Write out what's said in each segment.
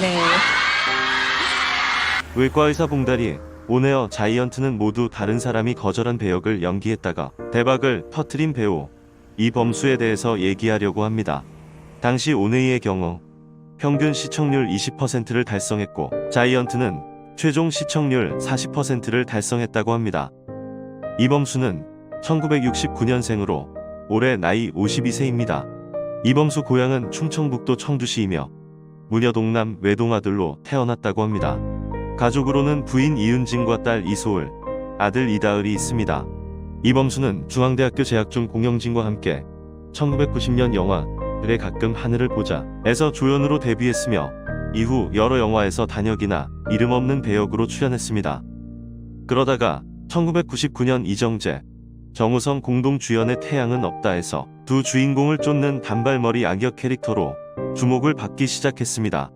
네. 외과의사 봉다리, 온에어 자이언트는 모두 다른 사람이 거절한 배역을 연기했다가 대박을 터트린 배우 이범수에 대해서 얘기하려고 합니다. 당시 온에이의 경우 평균 시청률 20%를 달성했고 자이언트는 최종 시청률 40%를 달성했다고 합니다. 이범수는 1969년생으로 올해 나이 52세입니다. 이범수 고향은 충청북도 청주시이며 무녀동남 외동아들로 태어났다고 합니다. 가족으로는 부인 이윤진과 딸 이소을, 아들 이다을이 있습니다. 이범수는 중앙대학교 재학 중 공영진과 함께 1990년 영화 그래 가끔 하늘을 보자에서 조연으로 데뷔했으며 이후 여러 영화에서 단역이나 이름 없는 배역으로 출연했습니다. 그러다가 1999년 이정재, 정우성 공동 주연의 태양은 없다에서 두 주인공을 쫓는 단발머리 악역 캐릭터로 주목을 받기 시작했습니다.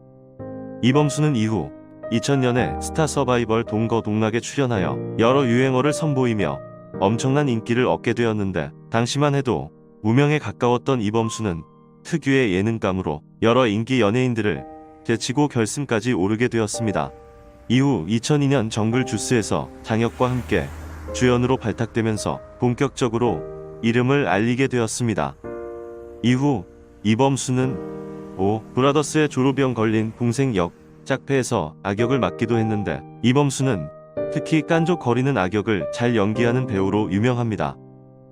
이범수는 이후 2000년에 스타 서바이벌 동거동락에 출연하여 여러 유행어를 선보이며 엄청난 인기를 얻게 되었는데 당시만 해도 무명에 가까웠던 이범수는 특유의 예능감으로 여러 인기 연예인들을 제치고 결승까지 오르게 되었습니다. 이후 2002년 정글 주스에서 장혁과 함께 주연으로 발탁되면서 본격적으로 이름을 알리게 되었습니다. 이후 이범수는 브라더스의 졸업병 걸린 동생 역 짝패에서 악역을 맡기도 했는데 이범수는 특히 깐족거리는 악역을 잘 연기하는 배우로 유명합니다.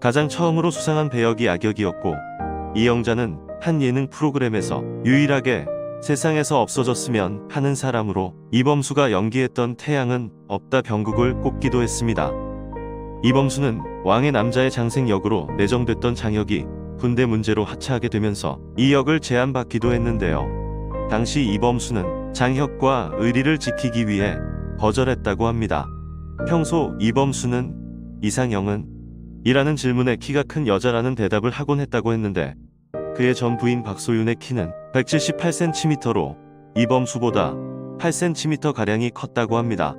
가장 처음으로 수상한 배역이 악역이었고 이영자는 한 예능 프로그램에서 유일하게 세상에서 없어졌으면 하는 사람으로 이범수가 연기했던 태양은 없다 병국을 꼽기도 했습니다. 이범수는 왕의 남자의 장생 역으로 내정됐던 장혁이 군대 문제로 하차하게 되면서 이 역을 제안받기도 했는데요. 당시 이범수는 장혁과 의리를 지키기 위해 거절했다고 합니다. 평소 이범수는 이상형은? 이라는 질문에 키가 큰 여자라는 대답을 하곤 했다고 했는데 그의 전 부인 박소윤의 키는 178cm로 이범수보다 8cm가량이 컸다고 합니다.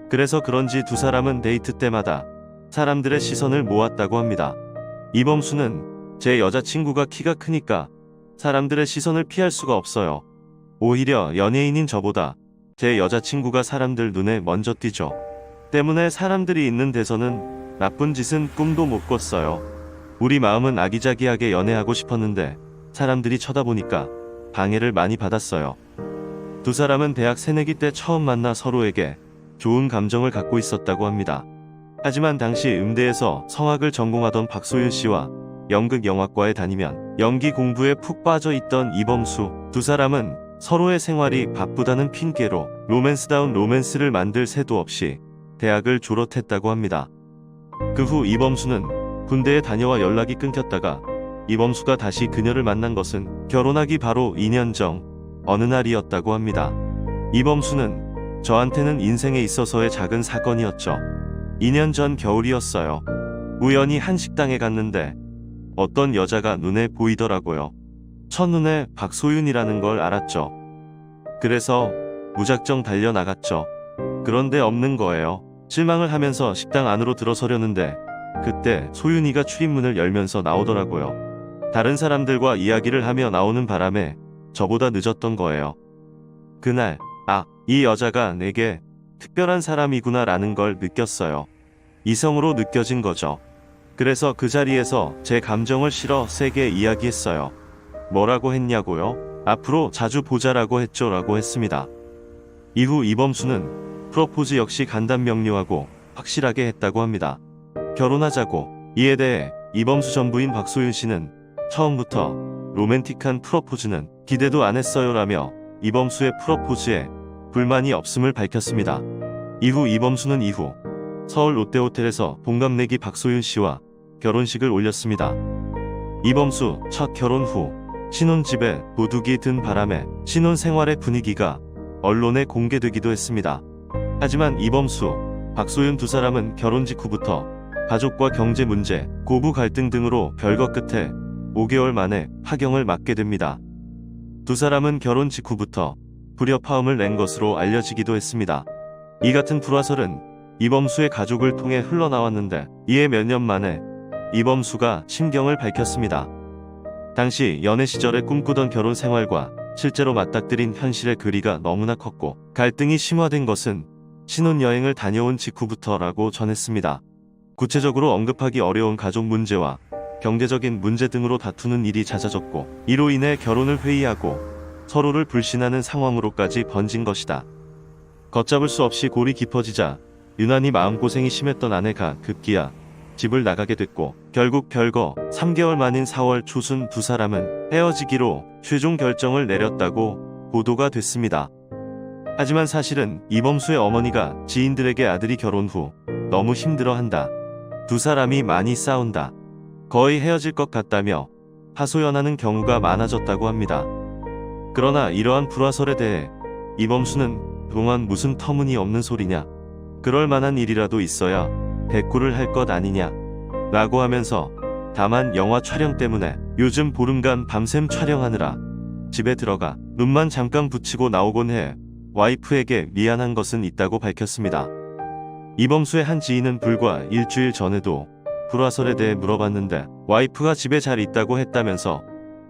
그래서 그런지 두 사람은 데이트 때마다 사람들의 시선을 모았다고 합니다. 이범수는 제 여자친구가 키가 크니까 사람들의 시선을 피할 수가 없어요. 오히려 연예인인 저보다 제 여자친구가 사람들 눈에 먼저 띄죠. 때문에 사람들이 있는 데서는 나쁜 짓은 꿈도 못 꿨어요. 우리 마음은 아기자기하게 연애하고 싶었는데 사람들이 쳐다보니까 방해를 많이 받았어요. 두 사람은 대학 새내기 때 처음 만나 서로에게 좋은 감정을 갖고 있었다고 합니다. 하지만 당시 음대에서 성악을 전공하던 박소윤 씨와 연극 영화과에 다니면 연기 공부에 푹 빠져 있던 이범수, 두 사람은 서로의 생활이 바쁘다는 핑계로 로맨스다운 로맨스를 만들 새도 없이 대학을 졸업했다고 합니다. 그 후 이범수는 군대에 다녀와 연락이 끊겼다가 이범수가 다시 그녀를 만난 것은 결혼하기 바로 2년 전 어느 날이었다고 합니다. 이범수는 저한테는 인생에 있어서의 작은 사건이었죠. 2년 전 겨울이었어요. 우연히 한 식당에 갔는데 어떤 여자가 눈에 보이더라고요. 첫눈에 박소윤이라는 걸 알았죠. 그래서 무작정 달려나갔죠. 그런데 없는 거예요. 실망을 하면서 식당 안으로 들어서려는데 그때 소윤이가 출입문을 열면서 나오더라고요. 다른 사람들과 이야기를 하며 나오는 바람에 저보다 늦었던 거예요. 그날 이 여자가 내게 특별한 사람이구나 라는 걸 느꼈어요. 이성으로 느껴진 거죠. 그래서 그 자리에서 제 감정을 실어 세게 이야기했어요. 뭐라고 했냐고요? 앞으로 자주 보자라고 했죠 라고 했습니다. 이후 이범수는 프로포즈 역시 간단명료하고 확실하게 했다고 합니다. 결혼하자고. 이에 대해 이범수 전 부인 박소윤 씨는 처음부터 로맨틱한 프로포즈는 기대도 안 했어요 라며 이범수의 프로포즈에 불만이 없음을 밝혔습니다. 이후 이범수는 서울 롯데호텔에서 동갑내기 박소윤 씨와 결혼식을 올렸습니다. 이범수 첫 결혼 후 신혼집에 도둑이 든 바람에 신혼생활의 분위기가 언론에 공개되기도 했습니다. 하지만 이범수, 박소윤 두 사람은 결혼 직후부터 가족과 경제 문제, 고부 갈등 등으로 별거 끝에 5개월 만에 파경을 맞게 됩니다. 두 사람은 결혼 직후부터 불협화음을 낸 것으로 알려지기도 했습니다. 이 같은 불화설은 이범수의 가족을 통해 흘러나왔는데 이에 몇 년 만에 이범수가 심경을 밝혔습니다. 당시 연애 시절에 꿈꾸던 결혼 생활과 실제로 맞닥뜨린 현실의 괴리가 너무나 컸고 갈등이 심화된 것은 신혼여행을 다녀온 직후부터라고 전했습니다. 구체적으로 언급하기 어려운 가족 문제와 경제적인 문제 등으로 다투는 일이 잦아졌고 이로 인해 결혼을 회의하고 서로를 불신하는 상황으로까지 번진 것이다. 걷잡을 수 없이 골이 깊어지자 유난히 마음고생이 심했던 아내가 급기야 집을 나가게 됐고 결국 별거 3개월 만인 4월 초순 두 사람은 헤어지기로 최종 결정을 내렸다고 보도가 됐습니다. 하지만 사실은 이범수의 어머니가 지인들에게 아들이 결혼 후 너무 힘들어한다. 두 사람이 많이 싸운다. 거의 헤어질 것 같다며 하소연하는 경우가 많아졌다고 합니다. 그러나 이러한 불화설에 대해 이범수는 그동안 무슨 터무니없는 소리냐, 그럴 만한 일이라도 있어야 대꾸를 할 것 아니냐 라고 하면서 다만 영화 촬영 때문에 요즘 보름간 밤샘 촬영하느라 집에 들어가 눈만 잠깐 붙이고 나오곤 해 와이프에게 미안한 것은 있다고 밝혔습니다. 이범수의 한 지인은 불과 일주일 전에도 불화설에 대해 물어봤는데 와이프가 집에 잘 있다고 했다면서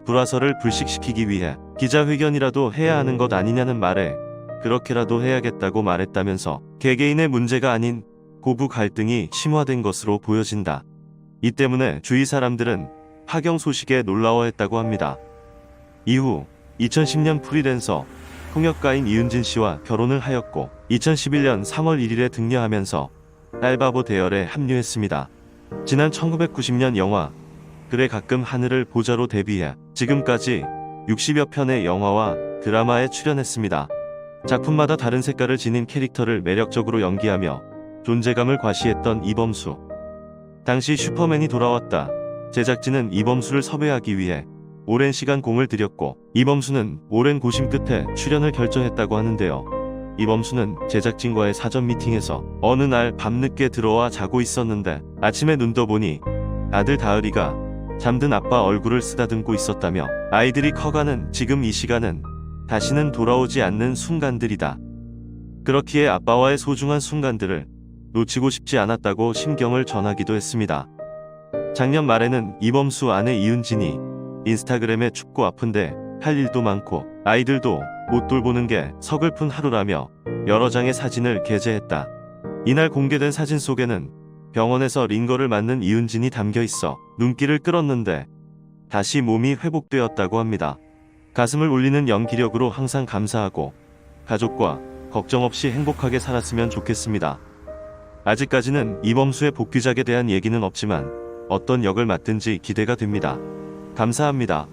불화설을 불식시키기 위해 기자회견이라도 해야 하는 것 아니냐는 말에 그렇게라도 해야겠다고 말했다면서 개개인의 문제가 아닌 고부 갈등이 심화된 것으로 보여진다. 이 때문에 주위 사람들은 파경 소식에 놀라워했다고 합니다. 이후 2010년 프리랜서 통역가인 이은진 씨와 결혼을 하였고 2011년 3월 1일에 등려하면서 딸바보 대열에 합류했습니다. 지난 1990년 영화 그래 가끔 하늘을 보자로 데뷔해 지금까지 60여 편의 영화와 드라마에 출연했습니다. 작품마다 다른 색깔을 지닌 캐릭터를 매력적으로 연기하며 존재감을 과시했던 이범수. 당시 슈퍼맨이 돌아왔다. 제작진은 이범수를 섭외하기 위해 오랜 시간 공을 들였고 이범수는 오랜 고심 끝에 출연을 결정했다고 하는데요. 이범수는 제작진과의 사전 미팅에서 어느 날 밤늦게 들어와 자고 있었는데 아침에 눈 떠보니 아들 다을이가 잠든 아빠 얼굴을 쓰다듬고 있었다며 아이들이 커가는 지금 이 시간은 다시는 돌아오지 않는 순간들이다. 그렇기에 아빠와의 소중한 순간들을 놓치고 싶지 않았다고 심경을 전하기도 했습니다. 작년 말에는 이범수 아내 이은진이 인스타그램에 춥고 아픈데 할 일도 많고 아이들도 못 돌보는 게 서글픈 하루라며 여러 장의 사진을 게재했다. 이날 공개된 사진 속에는 병원에서 링거를 맞는 이은진이 담겨 있어 눈길을 끌었는데 다시 몸이 회복되었다고 합니다. 가슴을 울리는 연기력으로 항상 감사하고 가족과 걱정 없이 행복하게 살았으면 좋겠습니다. 아직까지는 이범수의 복귀작에 대한 얘기는 없지만 어떤 역을 맡든지 기대가 됩니다. 감사합니다.